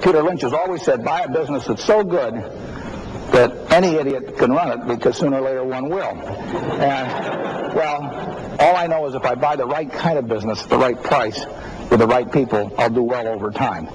Peter Lynch has always said, buy a business that's so good that any idiot can run it, because sooner or later one will. And, well, all I know is if I buy the right kind of business at the right price with the right people, I'll do well over time.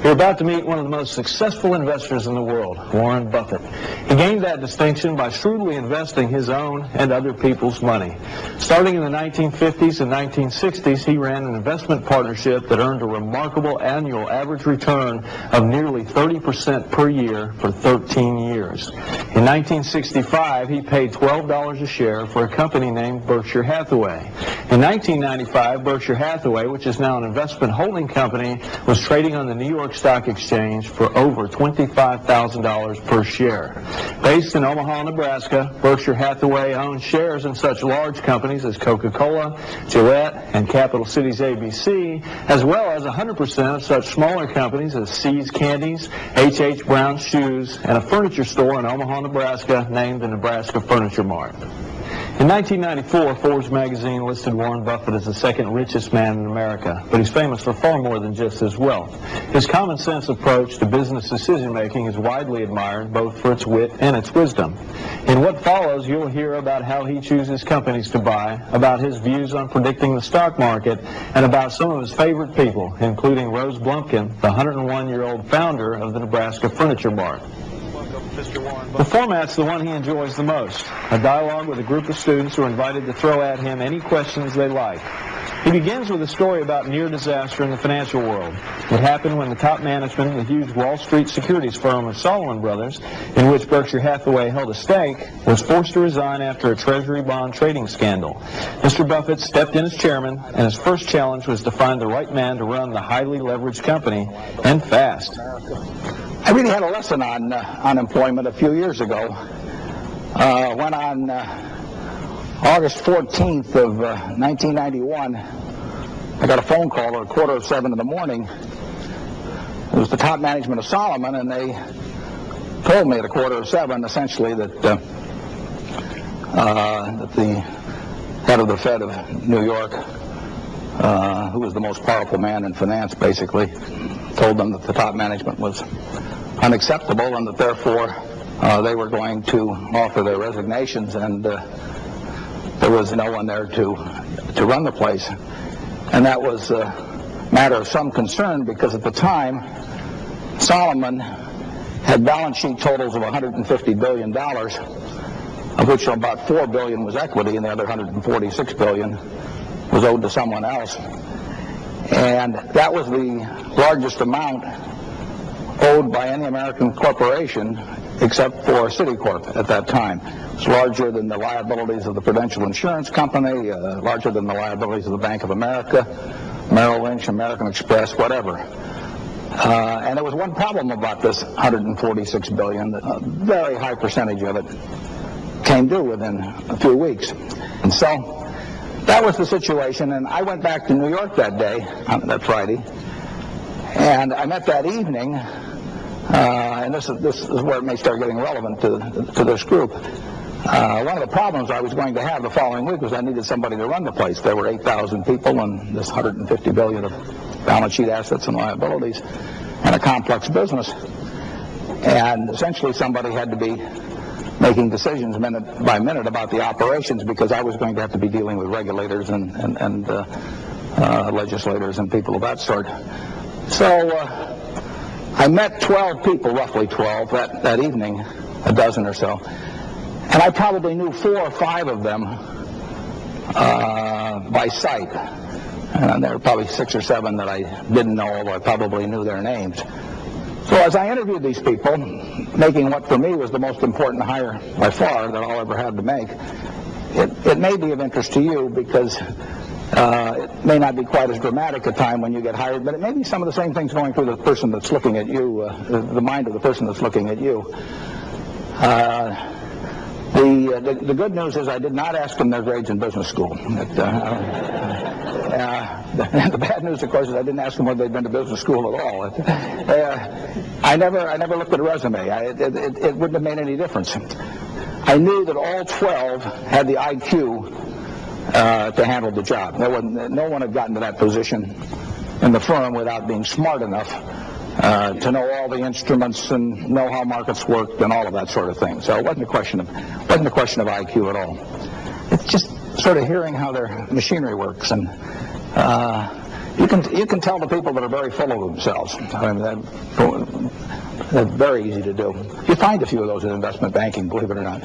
You're about to meet one of the most successful investors in the world, Warren Buffett. He gained that distinction by shrewdly investing his own and other people's money. Starting in the 1950s and 1960s, he ran an investment partnership that earned a remarkable annual average return of nearly 30% per year for 13 years. In 1965, he paid $12 a share for a company named Berkshire Hathaway. In 1995, Berkshire Hathaway, which is now an investment holding company, was trading on the New York Stock Exchange for over $25,000 per share. Based in Omaha, Nebraska, Berkshire Hathaway owns shares in such large companies as Coca-Cola, Gillette, and Capital Cities ABC, as well as 100% of such smaller companies as See's Candies, H.H. Brown Shoes, and a furniture store in Omaha, Nebraska named the Nebraska Furniture Mart. In 1994, Forbes magazine listed Warren Buffett as the second richest man in America, but he's famous for far more than just his wealth. His common sense approach to business decision-making is widely admired, both for its wit and its wisdom. In what follows, you'll hear about how he chooses companies to buy, about his views on predicting the stock market, and about some of his favorite people, including Rose Blumpkin, the 101-year-old founder of the Nebraska Furniture Mart. The format's the one he enjoys the most, a dialogue with a group of students who are invited to throw at him any questions they like. He begins with a story about near disaster in the financial world. It happened when the top management of the huge Wall Street securities firm of Salomon Brothers, in which Berkshire Hathaway held a stake, was forced to resign after a treasury bond trading scandal. Mr. Buffett stepped in as chairman, and his first challenge was to find the right man to run the highly leveraged company, and fast. I really had a lesson on unemployment a few years ago when on August 14th of 1991, I got a phone call at 6:45 in the morning. It was the top management of Salomon, and they told me at 6:45 essentially that the head of the Fed of New York, who was the most powerful man in finance basically, told them that the top management was unacceptable and that therefore they were going to offer their resignations, and there was no one there to run the place. And that was a matter of some concern, because at the time Salomon had balance sheet totals of $150 billion, of which about $4 billion was equity and the other $146 billion was owed to someone else. And that was the largest amount owed by any American corporation except for Citicorp at that time. It's larger than the liabilities of the Prudential Insurance Company, larger than the liabilities of the Bank of America, Merrill Lynch, American Express, whatever. And there was one problem about this $146 billion. A very high percentage of it came due within a few weeks. And so that was the situation, and I went back to New York that day, that Friday, and I met that evening, and this is where it may start getting relevant to this group. One of the problems I was going to have the following week was I needed somebody to run the place. There were 8,000 people and this $150 billion of balance sheet assets and liabilities and a complex business. And essentially somebody had to be making decisions minute by minute about the operations, because I was going to have to be dealing with regulators and legislators and people of that sort. So I met 12 people, roughly 12, that evening, a dozen or so. And I probably knew 4 or 5 of them by sight. And there were probably 6 or 7 that I didn't know, although I probably knew their names. So as I interviewed these people, making what for me was the most important hire by far that I'll ever have to make, it may be of interest to you, because it may not be quite as dramatic a time when you get hired, but it may be some of the same things going through the person that's looking at you, the mind of the person that's looking at you. The good news is I did not ask them their grades in business school. The bad news, of course, is I didn't ask them whether they'd been to business school at all. I never looked at a resume. It wouldn't have made any difference. I knew that all 12 had the IQ to handle the job. No one had gotten to that position in the firm without being smart enough to know all the instruments and know how markets worked and all of that sort of thing. So it wasn't a question of IQ at all. It's just sort of hearing how their machinery works, and you can tell the people that are very full of themselves. I mean, that's very easy to do. You find a few of those in investment banking, believe it or not.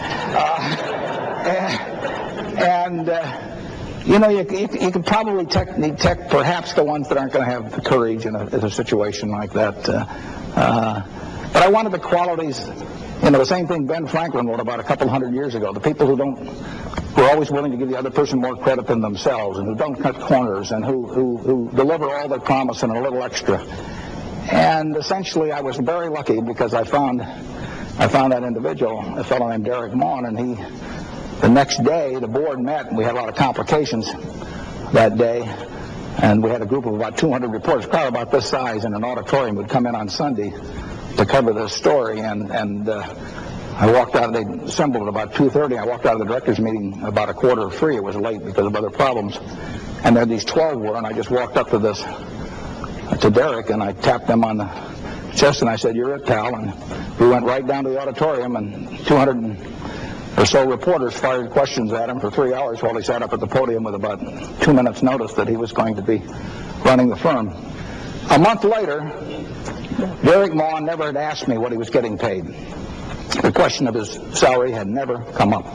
You know, you can probably detect perhaps the ones that aren't going to have the courage in a situation like that. But I wanted the qualities, you know, the same thing Ben Franklin wrote about a couple hundred years ago. The people who are always willing to give the other person more credit than themselves, and who don't cut corners, and who deliver all their promise and a little extra. And essentially, I was very lucky because I found that individual, a fellow named Derek Maughan, and the next day, the board met, and we had a lot of complications that day, and we had a group of about 200 reporters, probably about this size, in an auditorium, would come in on Sunday to cover this story, and I walked out, they assembled at about 2:30, I walked out of the directors' meeting about 2:45, it was late because of other problems, and there these 12 were, and I just walked up to Derek, and I tapped him on the chest, and I said, "You're it, pal," and we went right down to the auditorium, and 200 or so reporters fired questions at him for 3 hours while he sat up at the podium with about 2 minutes notice that he was going to be running the firm. A month later, Derek Maughan never had asked me what he was getting paid. The question of his salary had never come up.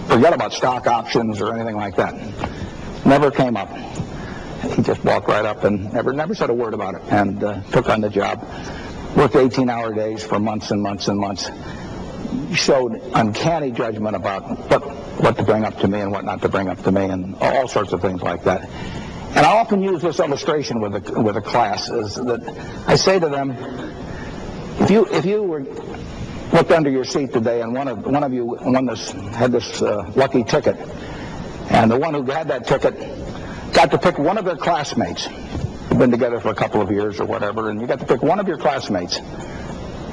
Forget about stock options or anything like that. Never came up. He just walked right up and never said a word about it, and took on the job. Worked 18-hour days for months and months and months. Showed uncanny judgment about what to bring up to me and what not to bring up to me, and all sorts of things like that. And I often use this illustration with a class, is that I say to them, if you were looked under your seat today and one of you had this lucky ticket, and the one who had that ticket got to pick one of their classmates, who'd been together for a couple of years or whatever, and you got to pick one of your classmates,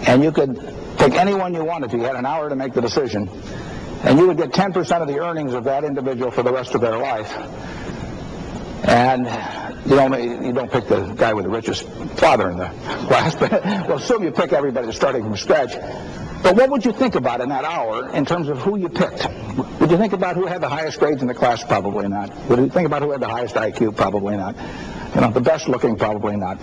and you could pick anyone you wanted to. You had an hour to make the decision, and you would get 10% of the earnings of that individual for the rest of their life. And you don't pick the guy with the richest father in the class, but well, assume you pick everybody that's starting from scratch. But what would you think about in that hour in terms of who you picked? Would you think about who had the highest grades in the class? Probably not. Would you think about who had the highest IQ? Probably not. You know, the best looking? Probably not.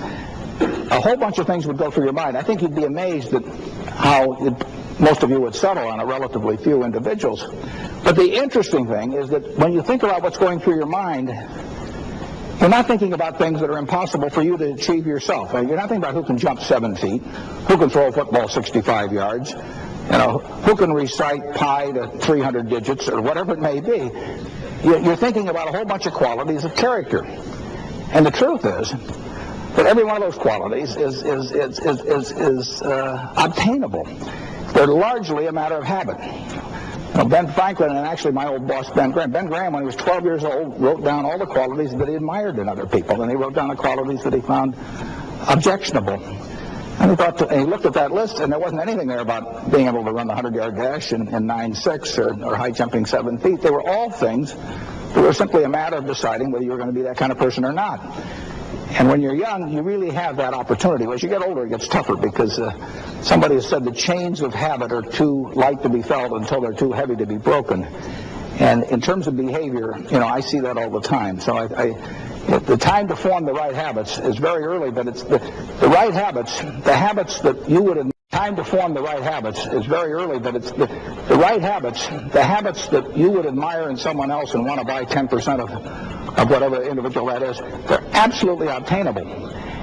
A whole bunch of things would go through your mind. I think you'd be amazed at how most of you would settle on a relatively few individuals. But the interesting thing is that when you think about what's going through your mind, you're not thinking about things that are impossible for you to achieve yourself. You're not thinking about who can jump 7 feet, who can throw a football 65 yards, who can recite pi to 300 digits or whatever it may be. You're thinking about a whole bunch of qualities of character. And the truth is that every one of those qualities is obtainable. They're largely a matter of habit. Ben Franklin, and actually my old boss Ben Graham, when he was 12 years old, wrote down all the qualities that he admired in other people, and he wrote down the qualities that he found objectionable. And he looked at that list, and there wasn't anything there about being able to run the 100-yard dash in 9.6 or high jumping 7 feet. They were all things that were simply a matter of deciding whether you were going to be that kind of person or not. And when you're young, you really have that opportunity. As you get older, it gets tougher because somebody has said the chains of habit are too light to be felt until they're too heavy to be broken. And in terms of behavior, I see that all the time. So the time to form the right habits is very early, but it's the right habits, the habits that you would time to form the right habits is very early, but it's the right habits, the habits that you would admire in someone else and want to buy 10% of whatever individual that is, they're absolutely obtainable.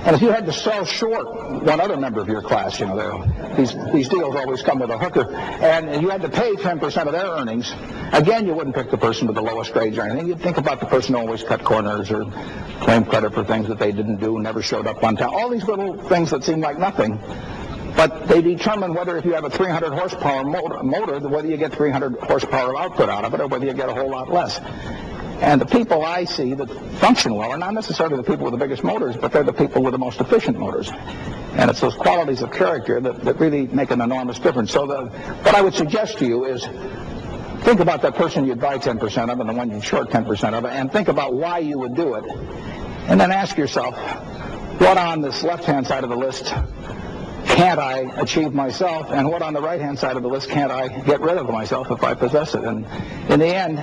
And if you had to sell short one other member of your class, these deals always come with a hooker, and you had to pay 10% of their earnings, again, you wouldn't pick the person with the lowest grades or anything. You'd think about the person who always cut corners or claimed credit for things that they didn't do, never showed up on time. All these little things that seem like nothing, but they determine whether if you have a 300 horsepower motor, whether you get 300 horsepower output out of it or whether you get a whole lot less. And the people I see that function well are not necessarily the people with the biggest motors, but they're the people with the most efficient motors. And it's those qualities of character that really make an enormous difference. So what I would suggest to you is think about that person you'd buy 10% of and the one you'd short 10% of, and think about why you would do it. And then ask yourself, what on this left-hand side of the list can't I achieve myself, and what on the right-hand side of the list can't I get rid of myself if I possess it? And in the end,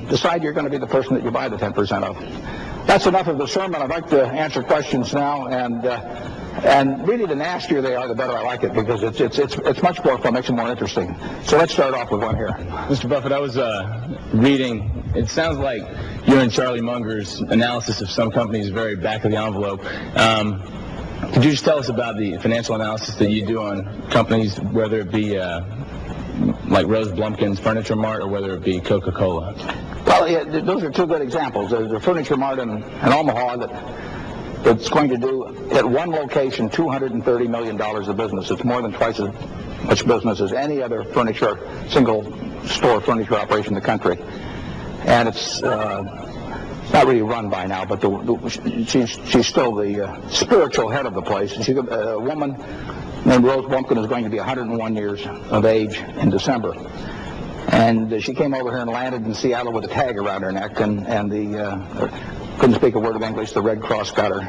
decide you're going to be the person that you buy the 10% of. That's enough of the sermon. I'd like to answer questions now, and really the nastier they are, the better I like it, because it's much more fun, makes it more interesting. So let's start off with one here. Mr. Buffett, I was reading, it sounds like you and Charlie Munger's analysis of some companies is very back of the envelope. Could you just tell us about the financial analysis that you do on companies, whether it be like Rose Blumkin's Furniture Mart or whether it be Coca-Cola? Well, yeah, those are two good examples. There's a Furniture Mart in Omaha that's going to do, at one location, $230 million of business. It's more than twice as much business as any other single-store furniture operation in the country. And it's not really run by now, but she's still the spiritual head of the place. A woman named Rose Blumkin is going to be 101 years of age in December. And she came over here and landed in Seattle with a tag around her neck, and couldn't speak a word of English. The Red Cross got her,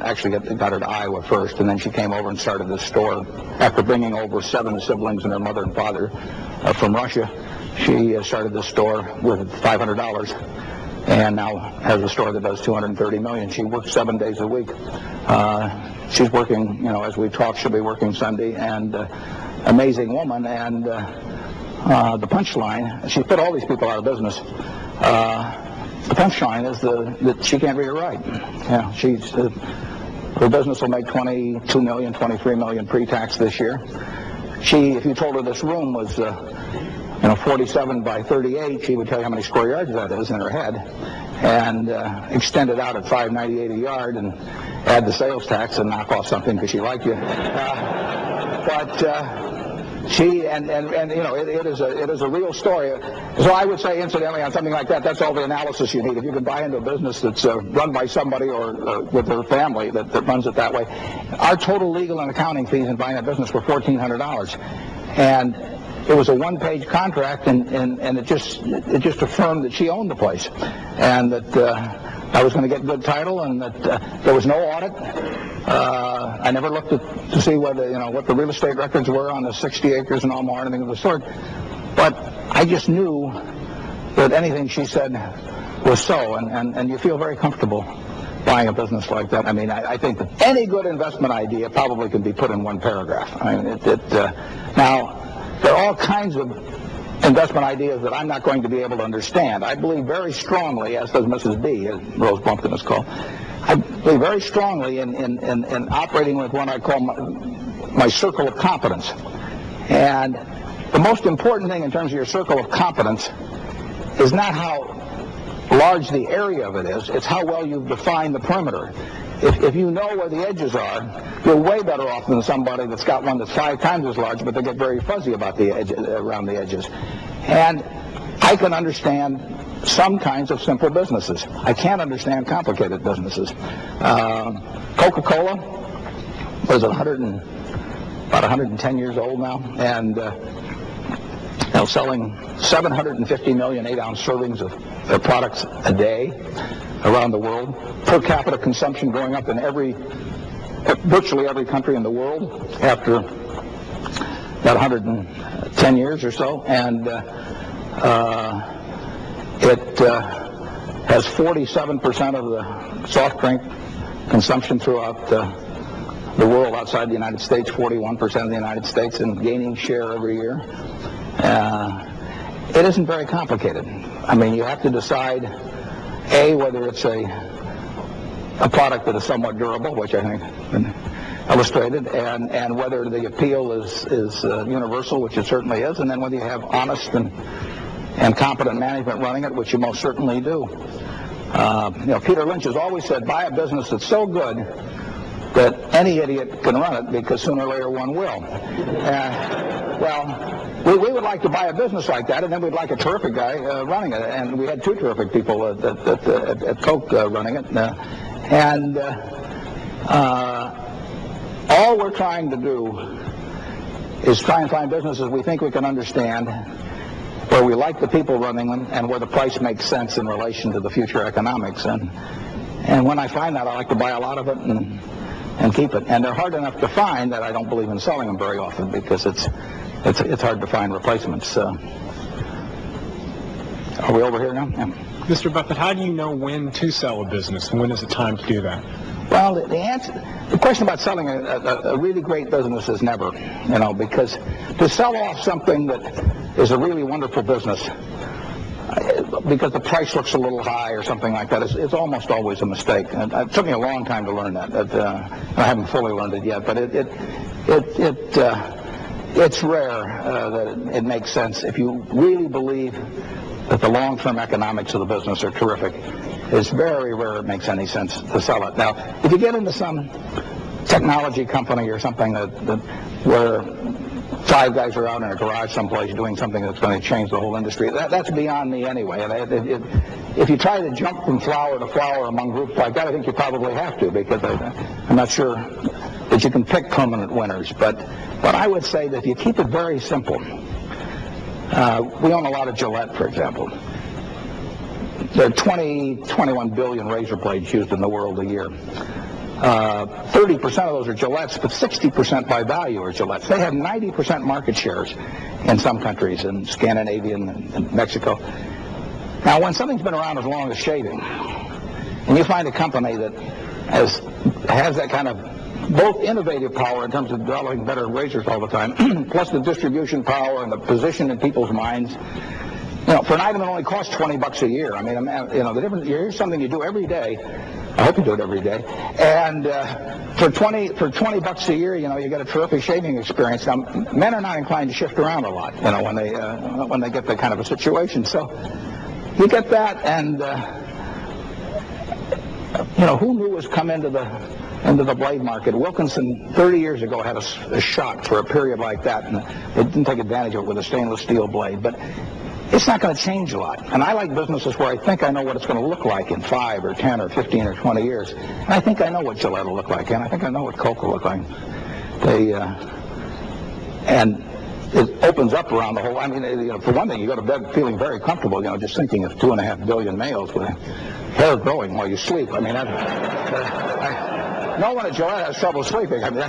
actually got her to Iowa first, and then she came over and started this store. After bringing over 7 siblings and her mother and father from Russia, she started this store with $500. And now has a store that does $230 million. She works 7 days a week. She's working, as we talk, she'll be working Sunday, and amazing woman. And the punchline, she put all these people out of business. The punchline is that she can't read or write. Yeah, her business will make $22 million, $23 million pre-tax this year. If you told her this room was 47 by 38, she would tell you how many square yards that is in her head, and extend it out at $5.98 a yard and add the sales tax and knock off something because she liked you. She it is a real story. So I would say, incidentally, on something like that, that's all the analysis you need. If you can buy into a business that's run by somebody or with their family that runs it that way. Our total legal and accounting fees in buying that business were $1,400, and it was a one-page contract, and it just affirmed that she owned the place, and that I was going to get good title, and that there was no audit. I never looked to see what the real estate records were on the 60 acres in Omaha or anything of the sort. But I just knew that anything she said was so, and you feel very comfortable buying a business like that. I mean, I think that any good investment idea probably can be put in one paragraph. I mean, now, there are all kinds of investment ideas that I'm not going to be able to understand. I believe very strongly, as does Mrs. B, as Rose Blumkin is called, I believe very strongly in operating with what I call my circle of competence. And the most important thing in terms of your circle of competence is not how large the area of it is, it's how well you've defined the perimeter. If you know where the edges are, you're way better off than somebody that's got one that's 5 times as large, but they get very fuzzy about the edge, around the edges. And I can understand some kinds of simple businesses. I can't understand complicated businesses. Coca-Cola was about 110 years old now, and selling 750 million 8-ounce servings of their products a day around the world. Per capita consumption going up in virtually every country in the world after about 110 years or so, and it has 47% of the soft drink consumption throughout the world outside the United States, 41% of the United States, and gaining share every year. It isn't very complicated. I mean, you have to decide, A, whether it's a product that is somewhat durable, which I think has been illustrated, and whether the appeal is universal, which it certainly is, and then whether you have honest and competent management running it, which you most certainly do. Peter Lynch has always said, buy a business that's so good that any idiot can run it, because sooner or later one will. We would like to buy a business like that, and then we'd like a terrific guy running it. And we had 2 terrific people at Coke running it. All we're trying to do is try and find businesses we think we can understand, where we like the people running them, and where the price makes sense in relation to the future economics. And when I find that, I like to buy a lot of it and keep it. And they're hard enough to find that I don't believe in selling them very often because it's hard to find replacements. Are we over here now? Yeah. Mr. Buffett, how do you know when to sell a business and when is it time to do that? Well, the question about selling a really great business is never, because to sell off something that is a really wonderful business because the price looks a little high or something like that, it's almost always a mistake. And it took me a long time to learn that. I haven't fully learned it yet, but it's rare that it makes sense. If you really believe that the long-term economics of the business are terrific, it's very rare it makes any sense to sell it. Now, if you get into some technology company or something where 5 guys are out in a garage someplace doing something that's going to change the whole industry, that's beyond me anyway. And if you try to jump from flower to flower among groups like that, I think you probably have to, because I'm not sure that you can pick permanent winners. But I would say that if you keep it very simple, we own a lot of Gillette, for example. There are 21 billion razor blades used in the world a year. 30% of those are Gillettes, but 60% by value are Gillettes. They have 90% market shares in some countries, in Scandinavia and Mexico. Now, when something's been around as long as shaving, and you find a company that has that kind of both innovative power in terms of developing better razors all the time, plus the distribution power and the position in people's minds, for an item that only costs $20 a year. I mean, the difference, here's something you do every day. I hope you do it every day. And for $20 a year, you get a terrific shaving experience. Now, men are not inclined to shift around a lot, when they get that kind of a situation. So you get that, and who knew was come into the blade market? Wilkinson 30 years ago had a shot for a period like that, and they didn't take advantage of it with a stainless steel blade. But it's not going to change a lot. And I like businesses where I think I know what it's going to look like in 5 or 10 or 15 or 20 years. And I think I know what Gillette will look like, and I think I know what Coke will look like. And it opens up around the whole. I mean, for one thing, you go to bed feeling very comfortable. Just thinking of 2.5 billion males with hair growing while you sleep. I mean, no one at Gillette has trouble sleeping. I mean,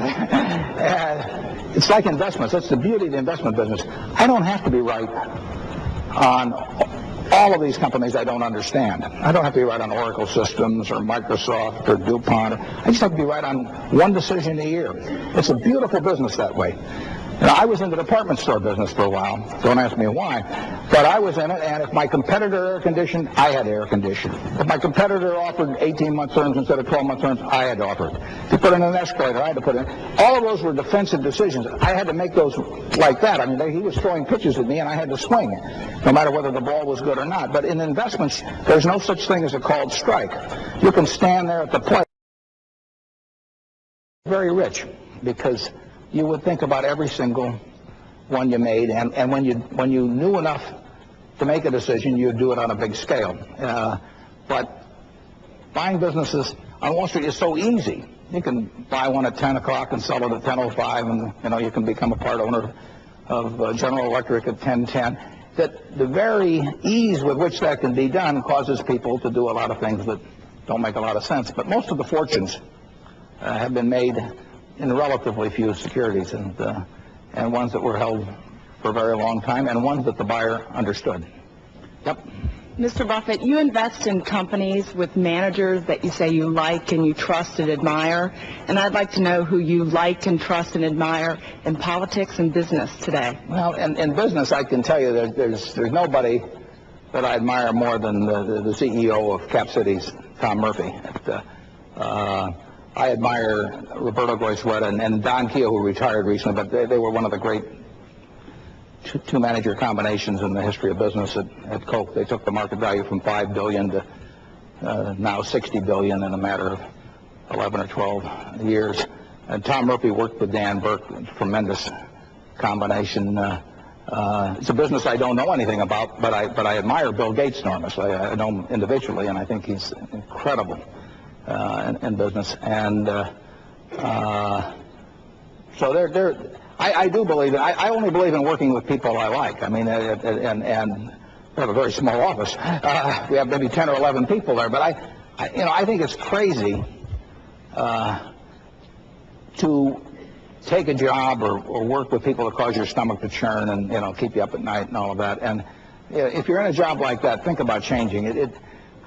it's like investments. That's the beauty of the investment business. I don't have to be right on all of these companies I don't understand. I don't have to be right on Oracle Systems or Microsoft or DuPont. I just have to be right on one decision a year. It's a beautiful business that way. I was in the department store business for a while. Don't ask me why. But I was in it, and if my competitor air conditioned, I had air conditioned. If my competitor offered 18-month terms instead of 12-month terms, I had to offer it. If you put in an escalator, I had to put in. All of those were defensive decisions. I had to make those like that. I mean, he was throwing pitches at me, and I had to swing, no matter whether the ball was good or not. But in investments, there's no such thing as a called strike. You can stand there at the plate. Very rich, because you would think about every single one you made, and when you knew enough to make a decision, you'd do it on a big scale. But buying businesses on Wall Street is so easy. You can buy one at 10 o'clock and sell it at 10:05, and you can become a part owner of General Electric at 10:10. That the very ease with which that can be done causes people to do a lot of things that don't make a lot of sense. But most of the fortunes have been made in relatively few securities, and ones that were held for a very long time, and ones that the buyer understood. Yep. Mr. Buffett, you invest in companies with managers that you say you like and you trust and admire, and I'd like to know who you like and trust and admire in politics and business today. Well, in business, I can tell you that there's nobody that I admire more than the CEO of Cap Cities, Tom Murphy. I admire Roberto Goizueta and Don Keogh, who retired recently, but they were one of the great two-manager combinations in the history of business at Coke. They took the market value from $5 billion to now $60 billion in a matter of 11 or 12 years. And Tom Murphy worked with Dan Burke, a tremendous combination. It's a business I don't know anything about, but I admire Bill Gates enormously. I know him individually, and I think he's incredible in business. And so I do believe that. I only believe in working with people I like. I mean, and we have a very small office. We have maybe 10 or 11 people there, but I think it's crazy to take a job or work with people that cause your stomach to churn and keep you up at night and all of that. And if you're in a job like that, think about changing it.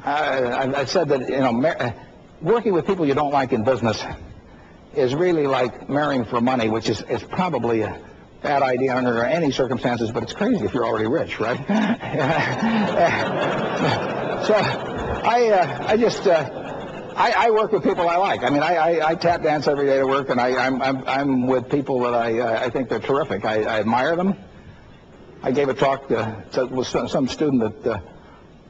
I've said that working with people you don't like in business is really like marrying for money, which is probably a bad idea under any circumstances, but it's crazy if you're already rich, right? So I work with people I like. I mean, I tap dance every day to work, and I'm with people that I think they're terrific. I admire them. I gave a talk with some student at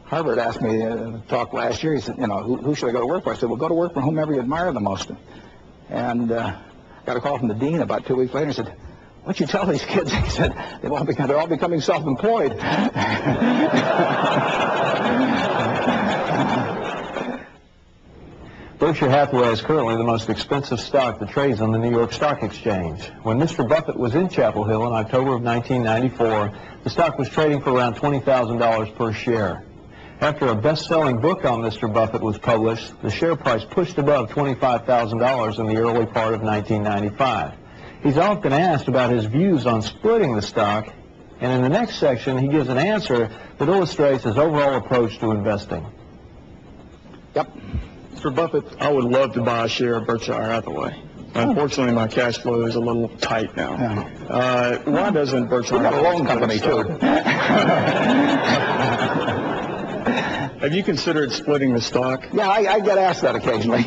Harvard asked me to talk last year. He said, who should I go to work for? I said, well, go to work for whomever you admire the most. And got a call from the dean about 2 weeks later. He said, what'd you tell these kids? He said, they're all becoming self-employed. Berkshire Hathaway is currently the most expensive stock that trades on the New York Stock Exchange. When Mr. Buffett was in Chapel Hill in October of 1994, the stock was trading for around $20,000 per share. After a best-selling book on Mr. Buffett was published, the share price pushed above $25,000 in the early part of 1995. He's often asked about his views on splitting the stock, and in the next section, he gives an answer that illustrates his overall approach to investing. Yep. Mr. Buffett, I would love to buy a share of Berkshire Hathaway. Unfortunately, my cash flow is a little tight now. Why doesn't Berkshire Hathaway... We got a loan company, too. Have you considered splitting the stock? Yeah, I get asked that occasionally.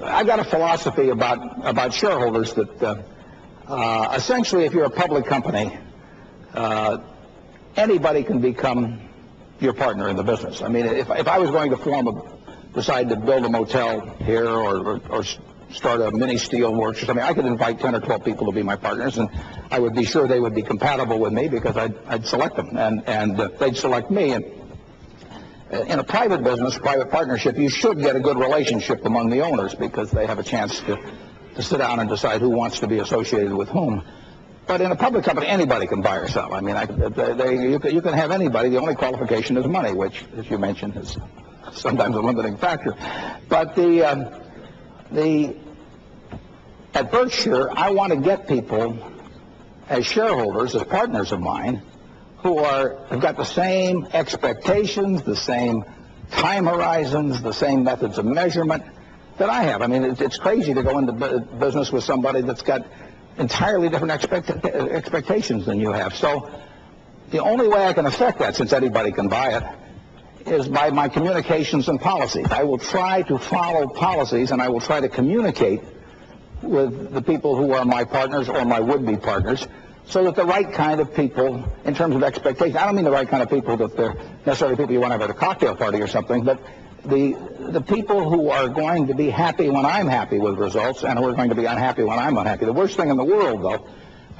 I got a philosophy about shareholders that essentially, if you're a public company, anybody can become your partner in the business. I mean, if I was going to decide to build a motel here or start a mini steel works or something, I could invite 10 or 12 people to be my partners, and I would be sure they would be compatible with me because I'd select them, and they'd select me. And in a private business, private partnership, you should get a good relationship among the owners because they have a chance to sit down and decide who wants to be associated with whom. But in a public company, anybody can buy or sell. I mean, you can have anybody. The only qualification is money, which, as you mentioned, is sometimes a limiting factor. But at Berkshire, I want to get people as shareholders, as partners of mine, who have got the same expectations, the same time horizons, the same methods of measurement that I have. I mean, it's crazy to go into business with somebody that's got entirely different expectations than you have. So the only way I can affect that, since anybody can buy it, is by my communications and policies. I will try to follow policies, and I will try to communicate with the people who are my partners or my would-be partners, so that the right kind of people, in terms of expectations, I don't mean the right kind of people that they're necessarily people you want to have at a cocktail party or something, but the people who are going to be happy when I'm happy with results and who are going to be unhappy when I'm unhappy. The worst thing in the world, though,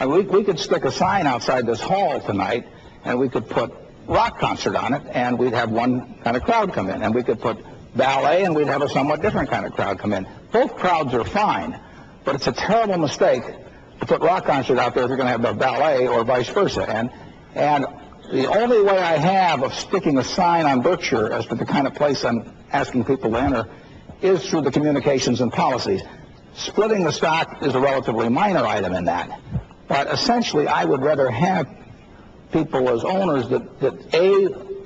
we could stick a sign outside this hall tonight, and we could put rock concert on it, and we'd have one kind of crowd come in. And we could put ballet, and we'd have a somewhat different kind of crowd come in. Both crowds are fine, but it's a terrible mistake to put rock concert out there if you're going to have the ballet or vice versa. And the only way I have of sticking a sign on Berkshire as to the kind of place I'm asking people to enter is through the communications and policies. Splitting the stock is a relatively minor item in that. But essentially, I would rather have people as owners that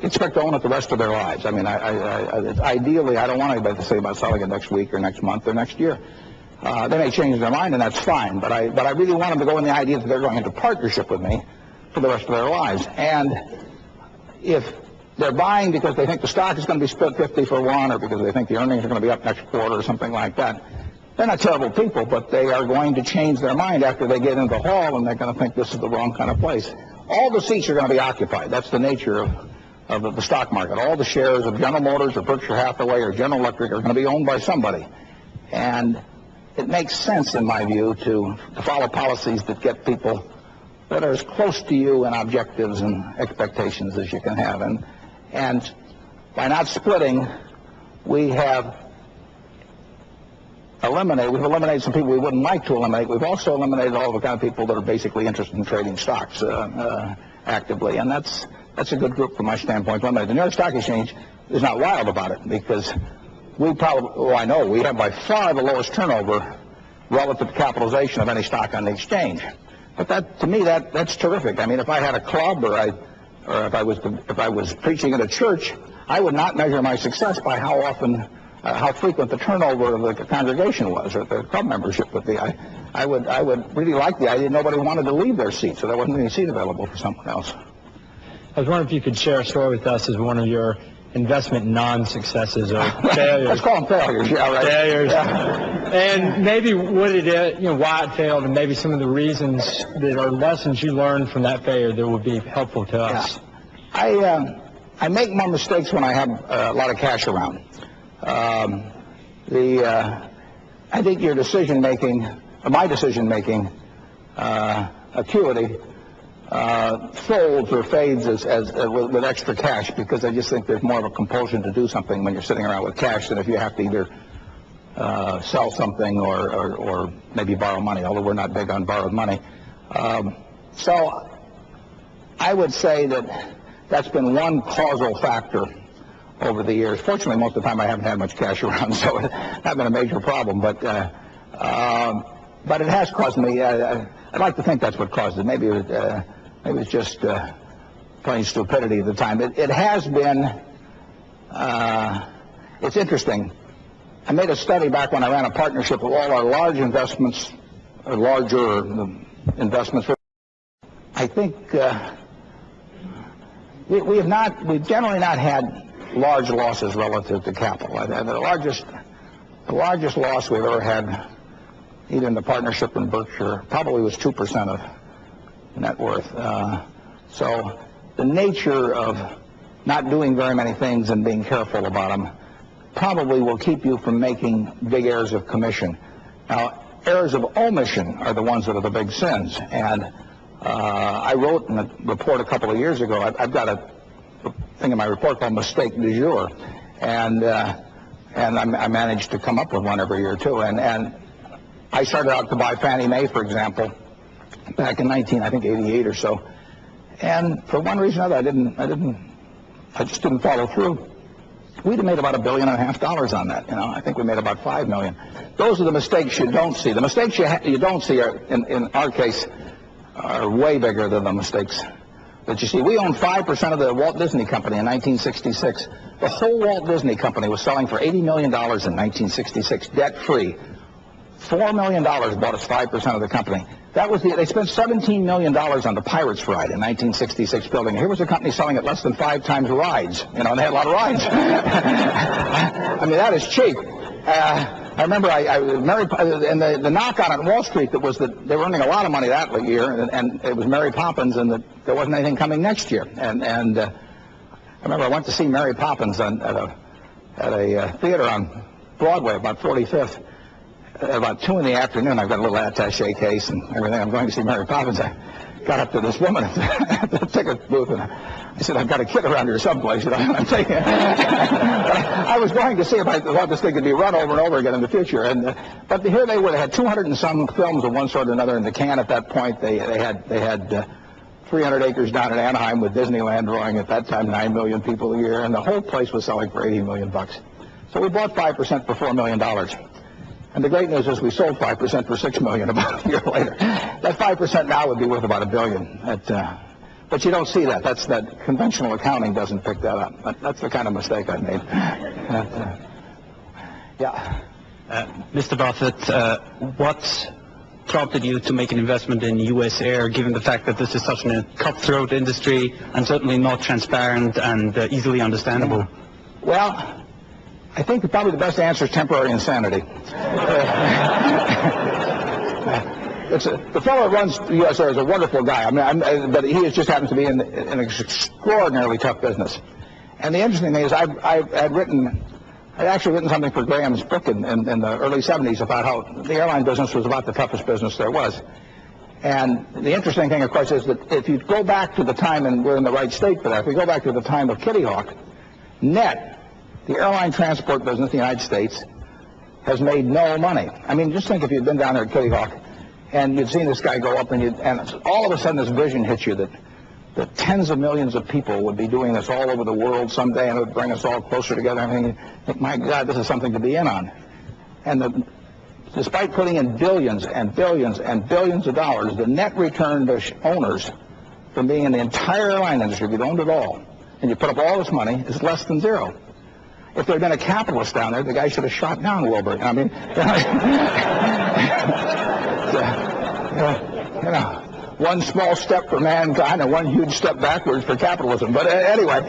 expect to own it the rest of their lives. I mean, ideally, I don't want anybody to say about selling it next week or next month or next year. They may change their mind, and that's fine. But I really want them to go in the idea that they're going into partnership with me for the rest of their lives. And if they're buying because they think the stock is going to be split 50 for 1, or because they think the earnings are going to be up next quarter or something like that, they're not terrible people, but they are going to change their mind after they get into the hall, and they're going to think this is the wrong kind of place. All the seats are going to be occupied. That's the nature of the stock market. All the shares of General Motors or Berkshire Hathaway or General Electric are going to be owned by somebody. And it makes sense, in my view, to follow policies that get people that are as close to you in objectives and expectations as you can have. And by not splitting, we've eliminated some people we wouldn't like to eliminate. We've also eliminated all the kind of people that are basically interested in trading stocks actively. And that's that's a good group from my standpoint. The New York Stock Exchange is not wild about it because we probably, well, I know we have by far the lowest turnover relative to capitalization of any stock on the exchange. But that, to me, that's terrific. I mean, if I had a club or if I was preaching at a church, I would not measure my success by how frequent the turnover of the congregation was or the club membership would be. I would really like the idea nobody wanted to leave their seat, so there wasn't any seat available for someone else. I was wondering if you could share a story with us as one of your investment non-successes or failures. Let's call them failures, yeah, right. Failures. Yeah. And maybe what it is, why it failed, and maybe some of the reasons that are lessons you learned from that failure that would be helpful to us. Yeah. I make more mistakes when I have a lot of cash around. I think your decision-making, or my decision-making acuity folds or fades with extra cash because I just think there's more of a compulsion to do something when you're sitting around with cash than if you have to either sell something or maybe borrow money, although we're not big on borrowed money. So I would say that's been one causal factor over the years. Fortunately, most of the time I haven't had much cash around, so it's not been a major problem. But it has caused me. I'd like to think that's what caused it. Maybe it was just plain stupidity at the time. It has been. It's interesting. I made a study back when I ran a partnership of all our large investments, or larger investments. I think we've generally not had large losses relative to capital. The largest loss we've ever had, either in the partnership in Berkshire, probably was 2% of net worth. So the nature of not doing very many things and being careful about them probably will keep you from making big errors of commission. Now, errors of omission are the ones that are the big sins. And I wrote in a report a couple of years ago, I've got a thing in my report called Mistake du Jour, and I managed to come up with one every year too. And I started out to buy Fannie Mae, for example, back in 1988 or so. And for one reason or another, I just didn't follow through. We'd have made about $1.5 billion on that. I think we made about $5 million. Those are the mistakes you don't see. The mistakes you don't see are, in our case, are way bigger than the mistakes that you see. We owned 5% of the Walt Disney Company in 1966. The whole Walt Disney Company was selling for $80 million in 1966, debt-free. $4 million bought us 5% of the company. They spent $17 million on the Pirates ride in 1966 building. Here was a company selling at less than 5 times rides. And they had a lot of rides. I mean, that is cheap. I remember the knock on it in Wall Street that was that they were earning a lot of money that year, and it was Mary Poppins, and that there wasn't anything coming next year. And I remember I went to see Mary Poppins at a theater on Broadway, about 45th. At about 2 in the afternoon, I've got a little attaché case and everything. I'm going to see Mary Poppins. I got up to this woman at the ticket booth, and I said, "I've got a kid around here someplace." I'm taking it. I was going to see if I thought this thing could be run over and over again in the future. But here they were. They had 200 and some films of one sort or another in the can at that point. They had 300 acres down in Anaheim with Disneyland drawing at that time 9 million people a year, and the whole place was selling for $80 million. So we bought 5% for $4 million. And the great news is we sold 5% for $6 million about a year later. That 5% now would be worth about $1 billion. But you don't see that. That conventional accounting doesn't pick that up. That's the kind of mistake I made. Yeah. Mr. Buffett, what prompted you to make an investment in U.S. Air, given the fact that this is such a cutthroat industry and certainly not transparent and easily understandable? Well, I think probably the best answer is temporary insanity. The fellow that runs U.S. Air is a wonderful guy. But he just happens to be in an extraordinarily tough business. And the interesting thing is, I'd actually written something for Graham's book in the early 70s about how the airline business was about the toughest business there was. And the interesting thing, of course, is that if you go back to the time, and we're in the right state for that, if we go back to the time of Kitty Hawk, net, the airline transport business in the United States has made no money. I mean, just think if you'd been down there at Kitty Hawk and you'd seen this guy go up and all of a sudden this vision hits you that that tens of millions of people would be doing this all over the world someday, and it would bring us all closer together. I mean, my God, this is something to be in on. And despite putting in billions and billions and billions of dollars, the net return to owners from being in the entire airline industry, if you'd owned it all, and you put up all this money, is less than zero. If there had been a capitalist down there, the guy should have shot down Wilbur. I mean, one small step for mankind and one huge step backwards for capitalism. But anyway,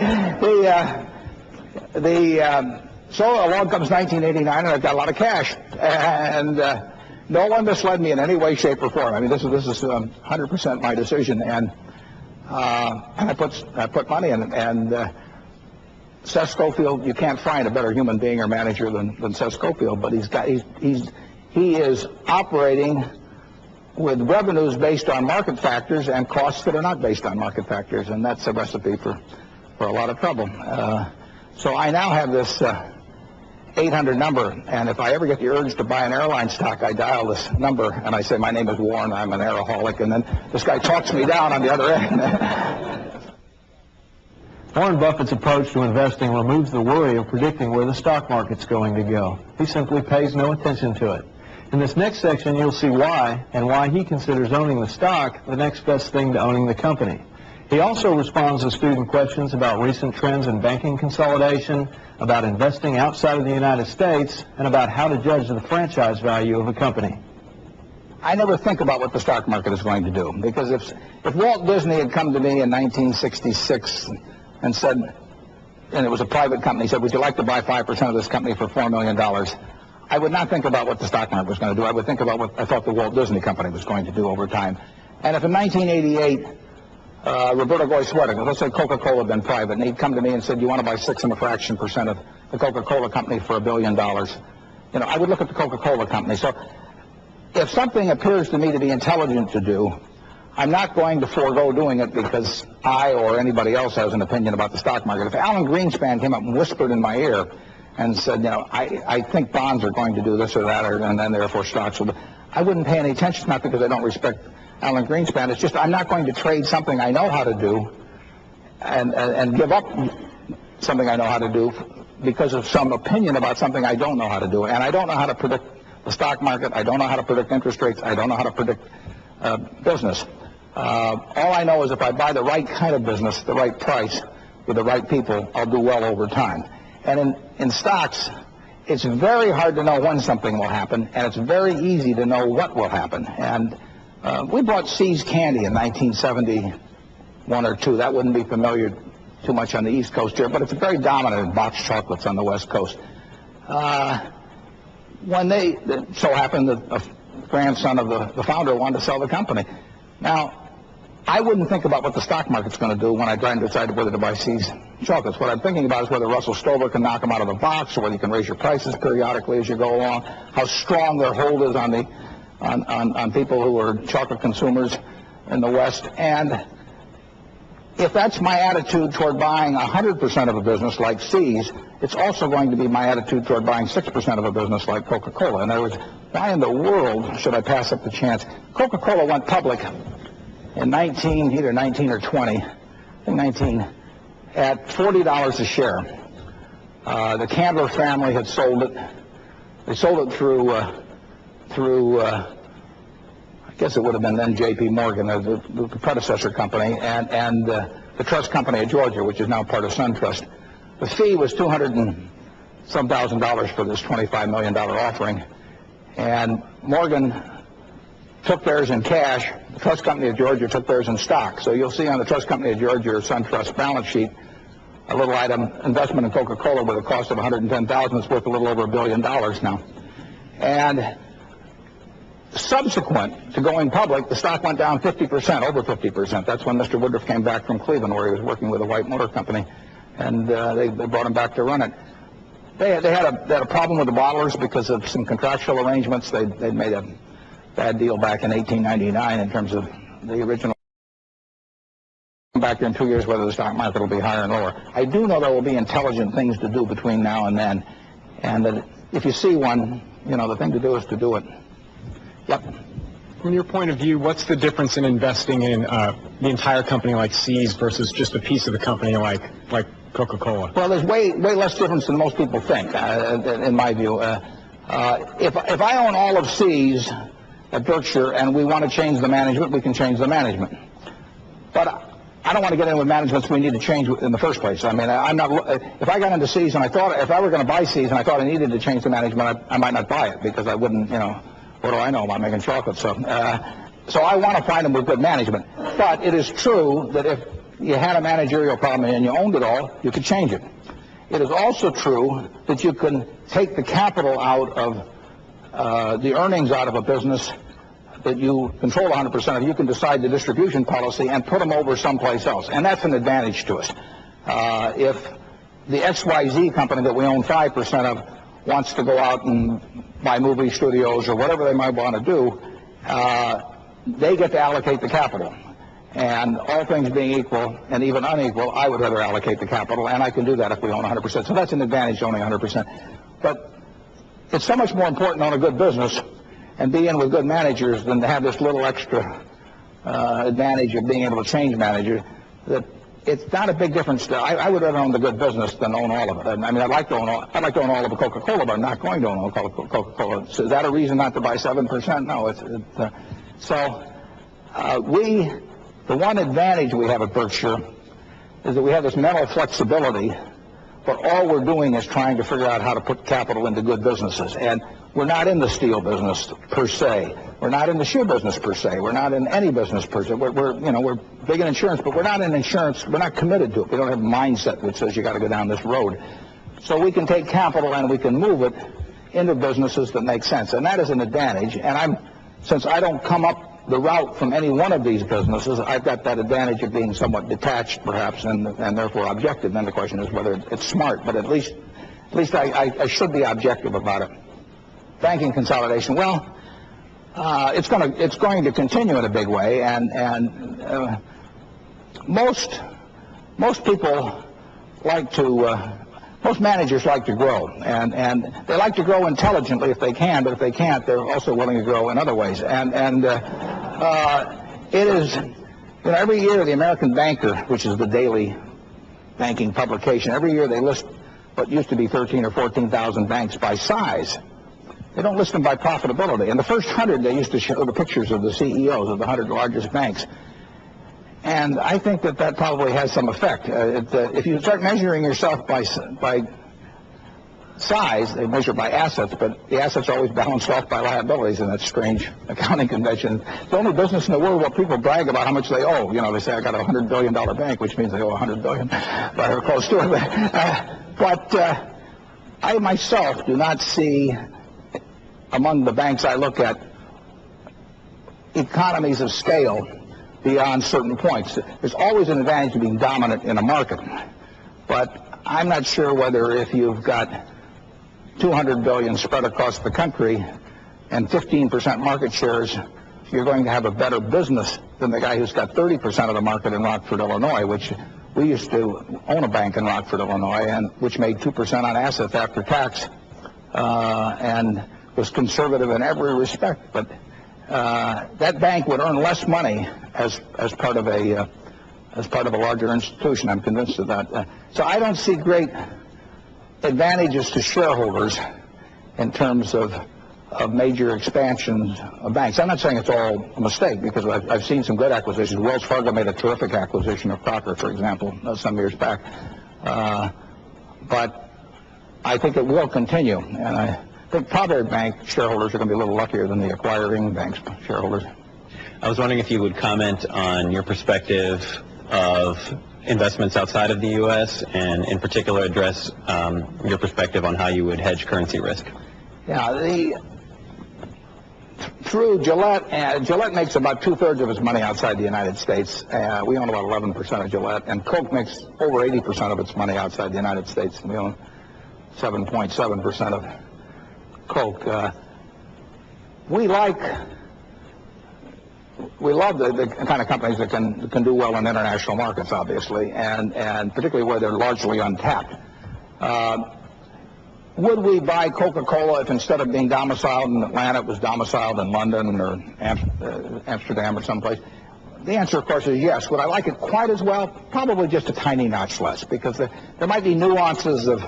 so along comes 1989, and I've got a lot of cash, and no one misled me in any way, shape, or form. I mean, this is 100% my decision, and I put money in it. And Seth Schofield, you can't find a better human being or manager than Seth Schofield, but he is operating with revenues based on market factors and costs that are not based on market factors, and that's a recipe for a lot of trouble. So I now have this 800 number, and if I ever get the urge to buy an airline stock, I dial this number, and I say, my name is Warren, I'm an airaholic, and then this guy talks me down on the other end. Warren Buffett's approach to investing removes the worry of predicting where the stock market's going to go. He simply pays no attention to it. In this next section, you'll see why and why he considers owning the stock the next best thing to owning the company. He also responds to student questions about recent trends in banking consolidation, about investing outside of the United States, and about how to judge the franchise value of a company. I never think about what the stock market is going to do, because if Walt Disney had come to me in 1966 and said, and it was a private company, said, would you like to buy 5% of this company for $4 million? I would not think about what the stock market was going to do. I would think about what I thought the Walt Disney Company was going to do over time. And if in 1988, Roberto Goizueta, let's say Coca-Cola had been private, and he'd come to me and said, you want to buy 6 1/fraction% of the Coca-Cola company for $1 billion? I would look at the Coca-Cola company. So if something appears to me to be intelligent to do, I'm not going to forego doing it because I or anybody else has an opinion about the stock market. If Alan Greenspan came up and whispered in my ear and said, I think bonds are going to do this or that, and then therefore stocks will do, I wouldn't pay any attention, not because I don't respect Alan Greenspan. It's just I'm not going to trade something I know how to do and give up something I know how to do because of some opinion about something I don't know how to do. And I don't know how to predict the stock market. I don't know how to predict interest rates. I don't know how to predict business. All I know is if I buy the right kind of business, the right price, with the right people, I'll do well over time. And in stocks, it's very hard to know when something will happen, and it's very easy to know what will happen. And we bought See's Candy in 1971 or 2. That wouldn't be familiar too much on the East Coast here, but it's very dominant in boxed chocolates on the West Coast. When it so happened that a grandson of the founder wanted to sell the company. Now, I wouldn't think about what the stock market's going to do when I try and decide whether to buy See's chocolates. What I'm thinking about is whether Russell Stover can knock them out of the box, or whether you can raise your prices periodically as you go along, how strong their hold is on people who are chocolate consumers in the West. And if that's my attitude toward buying 100% of a business like See's, it's also going to be my attitude toward buying 6% of a business like Coca-Cola. In other words, why in the world should I pass up the chance? Coca-Cola went public in either 19 or 20, I think 19, at $40 a share. The Candler family had sold it. They sold it through I guess it would have been then J.P. Morgan, the predecessor company, and the trust company of Georgia, which is now part of SunTrust. The fee was $200,000 and some for this $25 million offering, and Morgan took theirs in cash. The Trust Company of Georgia took theirs in stock. So you'll see on the Trust Company of Georgia or SunTrust balance sheet a little item, investment in Coca-Cola with a cost of $110,000. It's worth a little over $1 billion now. And subsequent to going public, the stock went down 50%, over 50%. That's when Mr. Woodruff came back from Cleveland, where he was working with a White Motor Company, and they brought him back to run it. They had a problem with the bottlers because of some contractual arrangements. They'd made a bad deal back in 1899 in terms of the original. Back in 2 years whether the stock market will be higher and lower. I do know there will be intelligent things to do between now and then, and that if you see one, the thing to do is to do it. Yep. From your point of view, what's the difference in investing in the entire company like See's versus just a piece of the company like Coca-Cola? Well, there's way less difference than most people think, in my view. If I own all of See's at Berkshire and we want to change the management, we can change the management. But I don't want to get in with managements we need to change in the first place. I mean, I'm not. If I got into See's and I thought if I were going to buy See's and I thought I needed to change the management, I might not buy it because I wouldn't. What do I know about making chocolate? So I want to find them with good management. But it is true that if you had a managerial problem and you owned it all, you could change it. It is also true that you can take the capital out of the earnings out of a business that you control 100% of. You can decide the distribution policy and put them over someplace else. And that's an advantage to us. If the XYZ company that we own 5% of wants to go out and buy movie studios or whatever they might want to do, they get to allocate the capital. And all things being equal, and even unequal, I would rather allocate the capital, and I can do that if we own 100%. So that's an advantage owning 100%. But it's so much more important to own a good business and be in with good managers than to have this little extra advantage of being able to change managers. That it's not a big difference. I would rather own the good business than own all of it. I mean, I'd like to own all of the Coca-Cola, but I'm not going to own all Coca-Cola. So is that a reason not to buy 7%? No. The one advantage we have at Berkshire is that we have this mental flexibility, but all we're doing is trying to figure out how to put capital into good businesses. And we're not in the steel business per se. We're not in the shoe business per se. We're not in any business per se. We're big in insurance, but we're not in insurance. We're not committed to it. We don't have a mindset which says you got to go down this road. So we can take capital and we can move it into businesses that make sense, and that is an advantage. And since I don't come up the route from any one of these businesses, I've got that advantage of being somewhat detached, perhaps, and therefore objective. Then the question is whether it's smart, but at least I should be objective about it. Banking consolidation, well, it's going to continue in a big way, and most people like to. Most managers like to grow, and they like to grow intelligently if they can, but if they can't, they're also willing to grow in other ways. And it is, every year the American Banker, which is the daily banking publication, every year they list what used to be 13 or 14,000 banks by size. They don't list them by profitability. In the first 100, they used to show the pictures of the CEOs of the 100 largest banks. And I think that probably has some effect. If you start measuring yourself by size, they measure by assets, but the assets are always balanced off by liabilities in that strange accounting convention. It's the only business in the world where people brag about how much they owe. They say, I got a $100 billion bank, which means they owe $100 billion, or close to it. But I myself do not see, among the banks I look at, economies of scale beyond certain points. There's always an advantage to being dominant in a market, but I'm not sure whether if you've got $200 billion spread across the country and 15% market shares, you're going to have a better business than the guy who's got 30% of the market in Rockford, Illinois, which we used to own a bank in Rockford, Illinois, and which made 2% on assets after tax, and was conservative in every respect, but that bank would earn less money as part of a larger institution. I'm convinced of that. So I don't see great advantages to shareholders in terms of major expansions of banks. I'm not saying it's all a mistake, because I've seen some good acquisitions. Wells Fargo made a terrific acquisition of Crocker, for example, some years back. But I think it will continue, and I think Provident Bank shareholders are going to be a little luckier than the acquiring bank's shareholders. I was wondering if you would comment on your perspective of investments outside of the U.S. and in particular address your perspective on how you would hedge currency risk. Yeah, through Gillette makes about 2/3 of its money outside the United States. We own about 11% of Gillette, and Coke makes over 80% of its money outside the United States. We own 7.7% of Coke. We love the kind of companies that can do well in international markets, obviously, and particularly where they're largely untapped. would we buy Coca-Cola if instead of being domiciled in Atlanta, it was domiciled in London or Amsterdam or someplace? The answer, of course, is yes. Would I like it quite as well? Probably just a tiny notch less, because there might be nuances of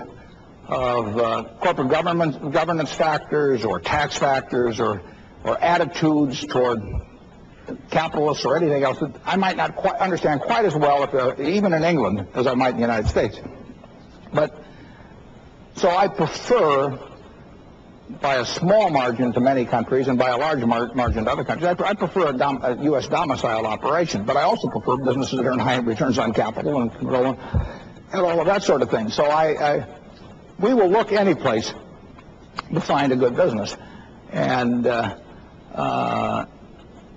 corporate governance factors or tax factors or attitudes toward capitalists or anything else that I might not quite understand quite as well, even in England, as I might in the United States. But so I prefer, by a small margin to many countries and by a large margin to other countries, I prefer a U.S. domicile operation. But I also prefer businesses that earn high returns on capital and all of that sort of thing. So we will look any place to find a good business. And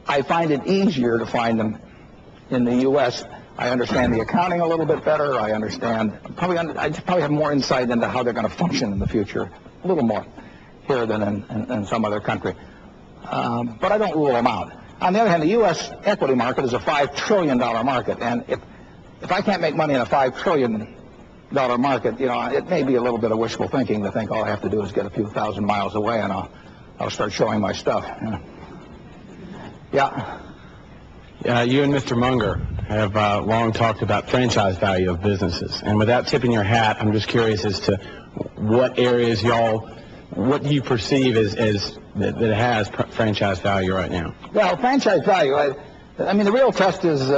I find it easier to find them in the U.S. I understand the accounting a little bit better. I probably have more insight into how they're going to function in the future, a little more here than in some other country. But I don't rule them out. On the other hand, the U.S. equity market is a $5 trillion market, and if I can't make money in a $5 trillion market, it may be a little bit of wishful thinking to think all I have to do is get a few thousand miles away and I'll start showing my stuff. Yeah. You and Mr. Munger have long talked about franchise value of businesses. And without tipping your hat, I'm just curious as to what areas what do you perceive as that it has franchise value right now? Well, franchise value, I mean, the real test is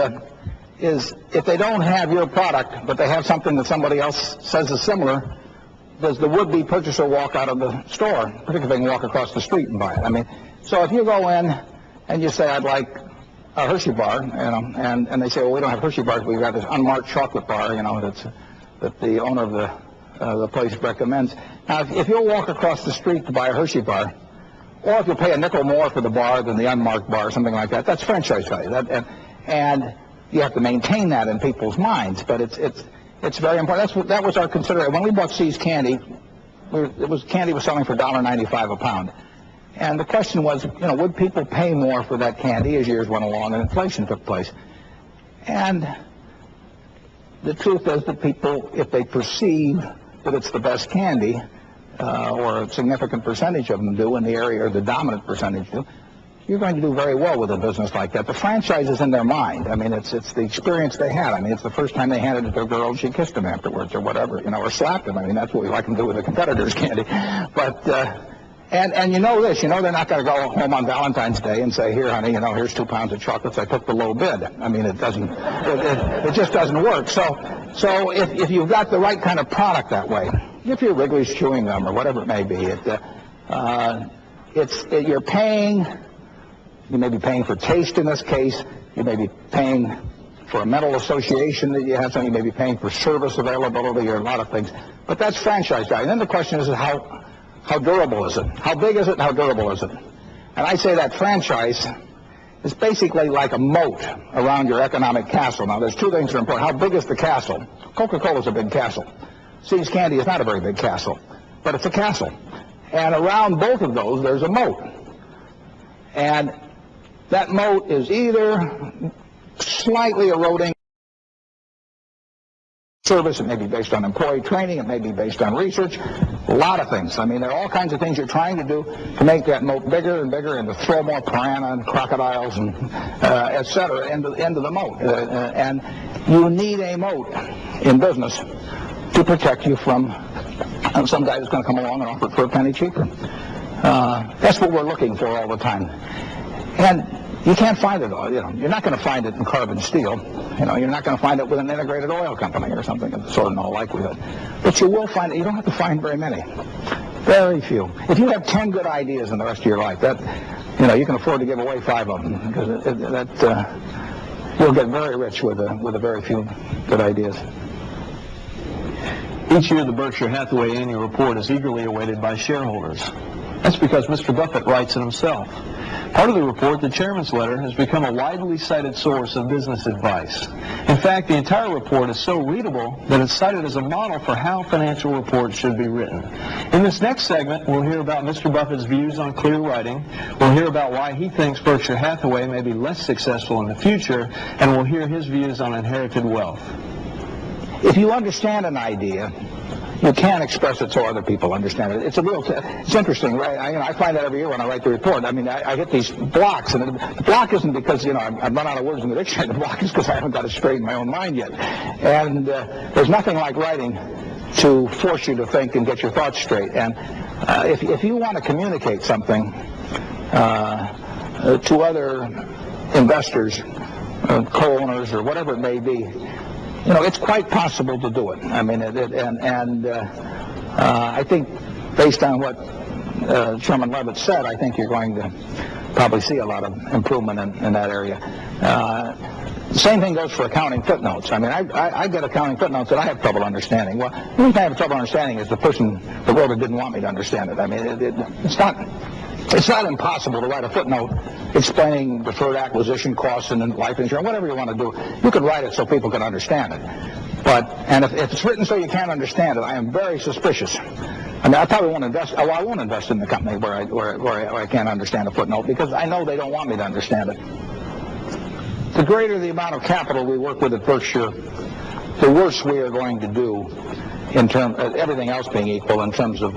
if they don't have your product, but they have something that somebody else says is similar, does the would-be purchaser walk out of the store, particularly if they can walk across the street and buy it? I mean, so if you go in and you say, I'd like a Hershey bar, and they say, well, we don't have Hershey bars, we've got this unmarked chocolate bar, that the owner of the place recommends. Now, if you'll walk across the street to buy a Hershey bar, or if you pay a nickel more for the bar than the unmarked bar, or something like that, that's franchise value. And you have to maintain that in people's minds, but it's very important. That was our consideration. When we bought See's Candy, candy was selling for $1.95 a pound. And the question was, would people pay more for that candy as years went along and inflation took place? And the truth is that people, if they perceive that it's the best candy, or a significant percentage of them do in the area, or the dominant percentage do, you're going to do very well with a business like that. The franchise is in their mind. I mean, it's the experience they had. I mean, it's the first time they handed it to a girl and she kissed him afterwards or whatever, or slapped him. I mean, that's what we like them to do with the competitors' candy. But, and you know this, they're not going to go home on Valentine's Day and say, here, honey, here's 2 pounds of chocolates. I took the low bid. I mean, it just doesn't work. So if you've got the right kind of product that way, if you're Wrigley's chewing gum or whatever it may be, you're paying. You may be paying for taste in this case. You may be paying for a mental association that you have. You may be paying for service availability or a lot of things. But that's franchise value. And then the question is how durable is it? How big is it and how durable is it? And I say that franchise is basically like a moat around your economic castle. Now, there's two things that are important. How big is the castle? Coca-Cola is a big castle. See's Candy is not a very big castle, but it's a castle. And around both of those, there's a moat. And that moat is either slightly eroding service, it may be based on employee training, it may be based on research, a lot of things. I mean, there are all kinds of things you're trying to do to make that moat bigger and bigger and to throw more piranha and crocodiles and et cetera into the moat. And you need a moat in business to protect you from some guy who's going to come along and offer it for a penny cheaper. That's what we're looking for all the time. And you can't find it all. You're not going to find it in carbon steel. You're not going to find it with an integrated oil company or something of the sort in all likelihood. But you will find it. You don't have to find very many. Very few. If you have 10 good ideas in the rest of your life, you can afford to give away 5 of them because you'll get very rich with a very few good ideas. Each year, the Berkshire Hathaway annual report is eagerly awaited by shareholders. That's because Mr. Buffett writes it himself. Part of the report, the chairman's letter, has become a widely cited source of business advice. In fact, the entire report is so readable that it's cited as a model for how financial reports should be written. In this next segment, we'll hear about Mr. Buffett's views on clear writing, we'll hear about why he thinks Berkshire Hathaway may be less successful in the future, and we'll hear his views on inherited wealth. If you understand an idea, you can express it so other people understand it. It's interesting, right? I find that every year when I write the report. I mean, I hit these blocks, and the block isn't because, I've run out of words in the dictionary. The block is because I haven't got it straight in my own mind yet. And there's nothing like writing to force you to think and get your thoughts straight. And if you want to communicate something to other investors, co-owners, or whatever it may be, it's quite possible to do it. I mean, I think based on what Chairman Levitt said, I think you're going to probably see a lot of improvement in that area. Same thing goes for accounting footnotes. I mean, I get accounting footnotes that I have trouble understanding. Well, the reason I have trouble understanding is the person that wrote it didn't want me to understand it. I mean, it's not impossible to write a footnote explaining deferred acquisition costs and life insurance, whatever you want to do. You can write it so people can understand it. And if it's written so you can't understand it, I am very suspicious. I mean, I probably won't invest. Well, I won't invest in the company where I can't understand a footnote, because I know they don't want me to understand it. The greater the amount of capital we work with at Berkshire, the worse we are going to do in terms everything else being equal in terms of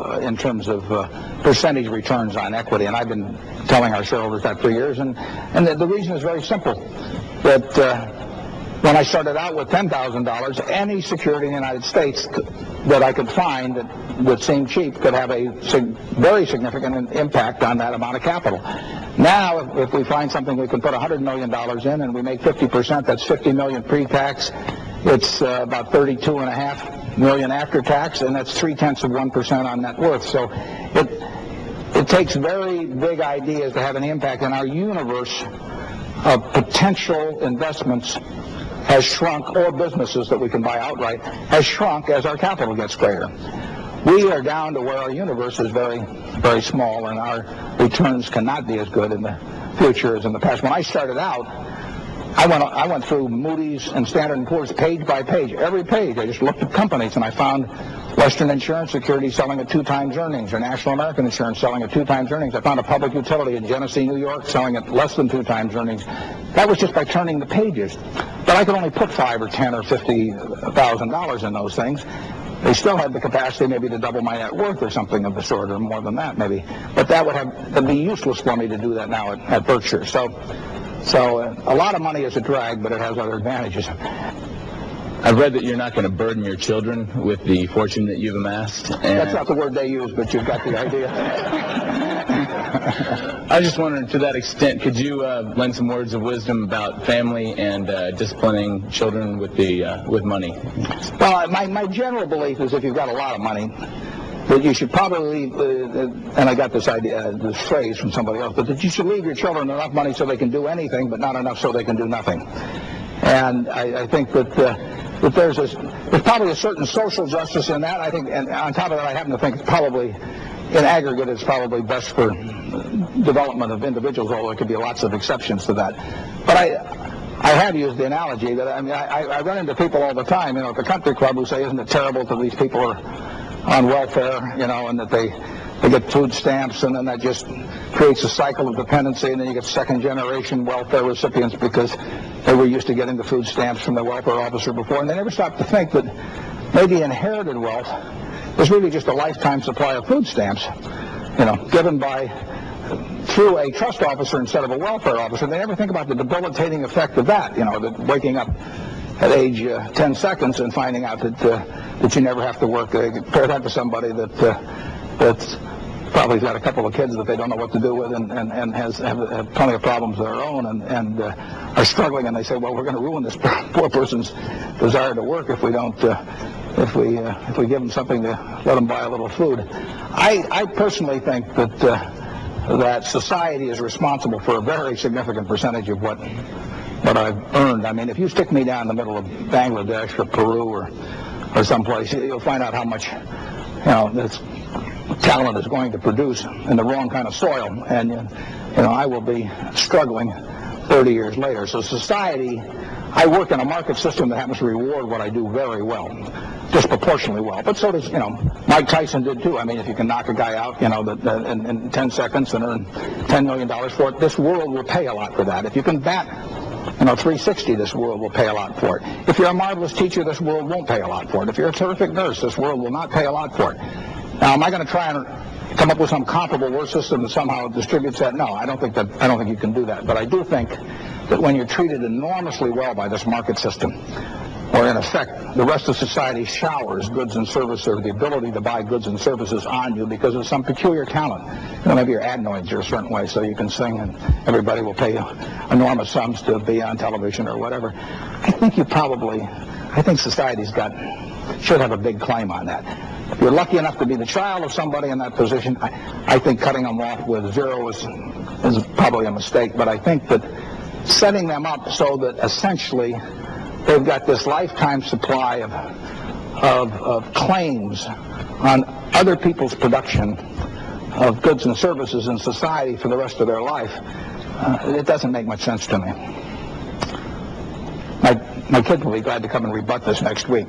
percentage returns on equity. And I've been telling our shareholders that for years. And the reason is very simple. That when I started out with $10,000, any security in the United States that I could find that would seem cheap could have a very significant impact on that amount of capital. Now, if we find something we can put $100 million in and we make 50%, that's $50 million pre-tax. It's about $32.5 million after tax, and that's 0.3% on net worth. So it takes very big ideas to have an impact, and our universe of potential investments has shrunk, or businesses that we can buy outright, has shrunk as our capital gets greater. We are down to where our universe is very, very small, and our returns cannot be as good in the future as in the past. When I started out, I went through Moody's and Standard & Poor's page by page. Every page, I just looked at companies, and I found Western Insurance Security selling at 2 times earnings, or National American Insurance selling at 2 times earnings. I found a public utility in Genesee, New York, selling at less than 2 times earnings. That was just by turning the pages. But I could only put $5,000 or $10,000 or $50,000 in those things. They still had the capacity maybe to double my net worth or something of the sort, or more than that maybe. But that'd be useless for me to do that now at Berkshire. So a lot of money is a drag, but it has other advantages. I've read that you're not going to burden your children with the fortune that you've amassed. That's not the word they use, but you've got the idea. I was just wondering, to that extent, could you lend some words of wisdom about family and disciplining children with money? Well, my general belief is if you've got a lot of money, that you should probably, and I got this phrase from somebody else, but that you should leave your children enough money so they can do anything, but not enough so they can do nothing. And I think that there's probably a certain social justice in that. I think, and on top of that, I happen to think it's probably, in aggregate, it's probably best for development of individuals, although there could be lots of exceptions to that. But I have used the analogy that, I run into people all the time, at the country club, who say, isn't it terrible that these people are on welfare, and that they get food stamps, and then that just creates a cycle of dependency, and then you get second-generation welfare recipients because they were used to getting the food stamps from the welfare officer before, and they never stop to think that maybe inherited wealth is really just a lifetime supply of food stamps, given through a trust officer instead of a welfare officer. They never think about the debilitating effect of that, that waking up at age 10 seconds and finding out that you never have to work. Compare that to somebody that's probably got a couple of kids that they don't know what to do with, and have plenty of problems of their own, and are struggling, and they say, well, we're going to ruin this poor person's desire to work if we don't, if we give them something to let them buy a little food. I personally think that society is responsible for a very significant percentage of what I've earned. I mean, if you stick me down in the middle of Bangladesh or Peru or someplace, you'll find out how much this talent is going to produce in the wrong kind of soil, and I will be struggling 30 years later. So society, I work in a market system that happens to reward what I do very well, disproportionately well. But so does, Mike Tyson did too. I mean, if you can knock a guy out, in 10 seconds and earn $10 million for it, this world will pay a lot for that. If you can bat, 360, this world will pay a lot for it. If you're a marvelous teacher, this world won't pay a lot for it. If you're a terrific nurse, this world will not pay a lot for it. Now, am I going to try and come up with some comparable worth system that somehow distributes that? No, I don't think you can do that. But I do think that when you're treated enormously well by this market system, or in effect, the rest of society showers goods and services, or the ability to buy goods and services on you because of some peculiar talent. Maybe your adenoids are a certain way, so you can sing and everybody will pay you enormous sums to be on television or whatever. I think society's should have a big claim on that. If you're lucky enough to be the child of somebody in that position, I think cutting them off with zero is probably a mistake, but I think that setting them up so that essentially they've got this lifetime supply of claims on other people's production of goods and services in society for the rest of their life, it doesn't make much sense to me. My kid will be glad to come and rebut this next week.